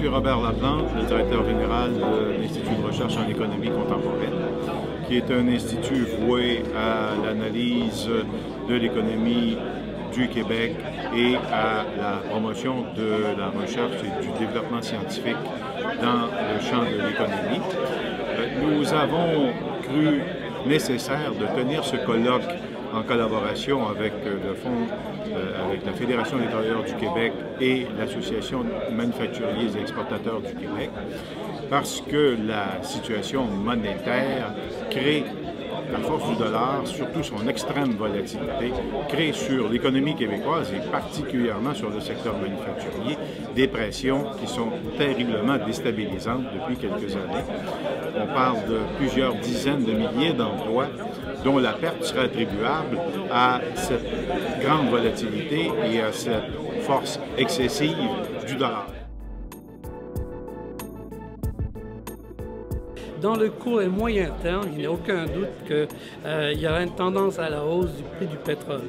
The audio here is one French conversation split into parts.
suis Robert Laplante, le directeur général de l'Institut de recherche en économie contemporaine, qui est un institut voué à l'analyse de l'économie du Québec et à la promotion de la recherche et du développement scientifique dans le champ de l'économie. Nous avons cru nécessaire de tenir ce colloque en collaboration avec le Fonds, avec la Fédération des travailleurs du Québec et l'Association manufacturiers et exportateurs du Québec, parce que la situation monétaire crée, à force du dollar, surtout son extrême volatilité, crée sur l'économie québécoise et particulièrement sur le secteur manufacturier des pressions qui sont terriblement déstabilisantes depuis quelques années. On parle de plusieurs dizaines de milliers d'emplois dont la perte serait attribuable à cette grande volatilité et à cette force excessive du dollar. Dans le court et moyen terme, il n'y a aucun doute qu'il y aura une tendance à la hausse du prix du pétrole.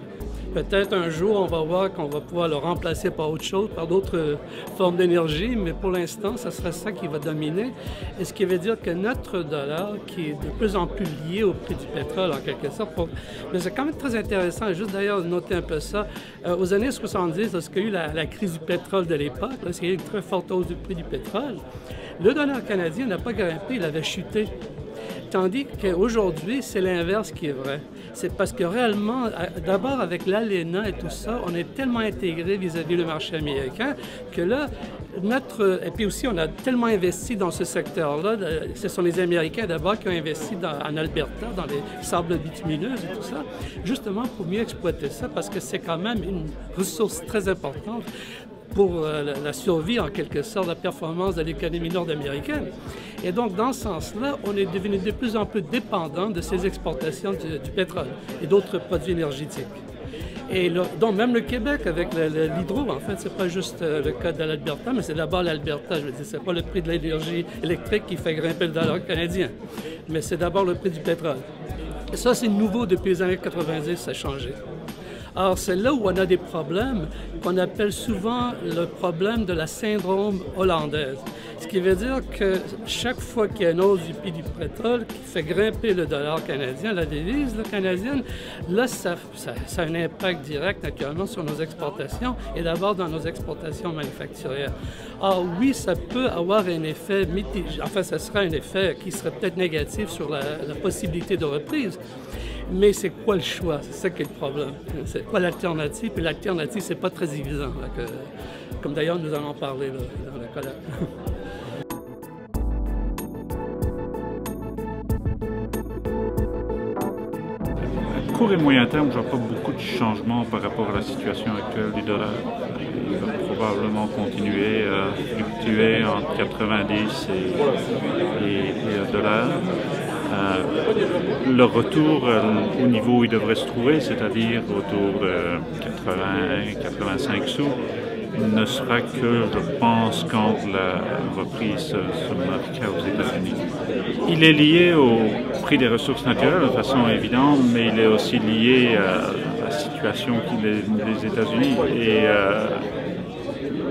Peut-être un jour, on va voir qu'on va pouvoir le remplacer par autre chose, par d'autres formes d'énergie, mais pour l'instant, ce sera ça qui va dominer. Et ce qui veut dire que notre dollar, qui est de plus en plus lié au prix du pétrole, en quelque sorte, mais c'est quand même très intéressant, juste d'ailleurs noter un peu ça, aux années 70, lorsqu'il y a eu la crise du pétrole de l'époque, lorsqu'il y a eu une très forte hausse du prix du pétrole, le dollar canadien n'a pas grimpé, il avait chuté. Tandis qu'aujourd'hui, c'est l'inverse qui est vrai. C'est parce que réellement, d'abord avec l'ALENA et tout ça, on est tellement intégré vis-à-vis le marché américain que là, et puis aussi, on a tellement investi dans ce secteur-là. Ce sont les Américains d'abord qui ont investi en Alberta, dans les sables bitumineuses et tout ça, justement pour mieux exploiter ça, parce que c'est quand même une ressource très importante pour la survie, en quelque sorte, la performance de l'économie nord-américaine. Et donc, dans ce sens-là, on est devenu de plus en plus dépendant de ces exportations du pétrole et d'autres produits énergétiques. Et donc, même le Québec, avec l'hydro, en fait, c'est pas juste le cas de l'Alberta, mais c'est d'abord l'Alberta. Je veux dire, c'est pas le prix de l'énergie électrique qui fait grimper le dollar canadien, mais c'est d'abord le prix du pétrole. Et ça, c'est nouveau depuis les années 90, ça a changé. Alors, c'est là où on a des problèmes qu'on appelle souvent le problème de la syndrome hollandaise. Ce qui veut dire que chaque fois qu'il y a une hausse du prix du pétrole qui fait grimper le dollar canadien, la devise canadienne, là, ça a un impact direct, naturellement, sur nos exportations et d'abord dans nos exportations manufacturières. Alors oui, ça peut avoir un effet mitigé, enfin, ça sera un effet qui serait peut-être négatif sur la possibilité de reprise. Mais c'est quoi le choix? C'est ça qui est le problème. C'est quoi l'alternative? Et l'alternative, c'est pas très évident. Comme d'ailleurs, nous allons en parler là, dans le colloque. À court et moyen terme, je ne vois pas beaucoup de changements par rapport à la situation actuelle du dollar. Il va probablement continuer à fluctuer entre 90 et $1. Le retour au niveau où il devrait se trouver, c'est-à-dire autour de 80-85 sous, ne sera que, je pense, quand la reprise se marquera aux États-Unis. Il est lié au prix des ressources naturelles de façon évidente, mais il est aussi lié à la situation des États-Unis. Et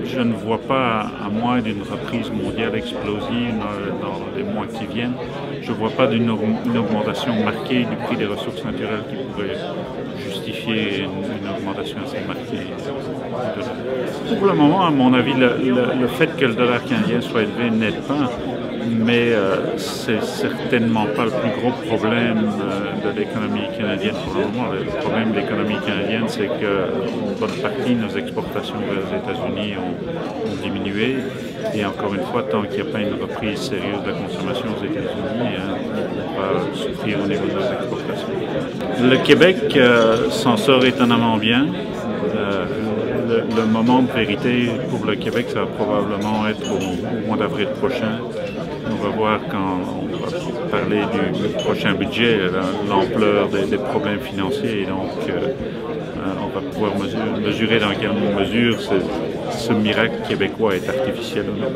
je ne vois pas, à moins d'une reprise mondiale explosive dans les mois qui viennent, je ne vois pas d'une augmentation marquée du prix des ressources naturelles qui pourrait justifier une augmentation assez marquée du dollar. Pour le moment, à mon avis, le fait que le dollar canadien soit élevé n'aide pas, mais c'est certainement pas le plus gros problème de l'économie canadienne pour le moment. Le problème de l'économie canadienne, c'est qu'une bonne partie de nos exportations vers les États-Unis ont diminué. Et encore une fois, tant qu'il n'y a pas une reprise sérieuse de la consommation aux États-Unis, on va souffrir au niveau de nos exportations. Le Québec s'en sort étonnamment bien. Le moment de vérité pour le Québec, ça va probablement être au mois d'avril prochain. On va voir quand on va parler du prochain budget, l'ampleur des problèmes financiers, et donc on va pouvoir mesurer dans quelle mesure ce miracle québécois est artificiel ou non.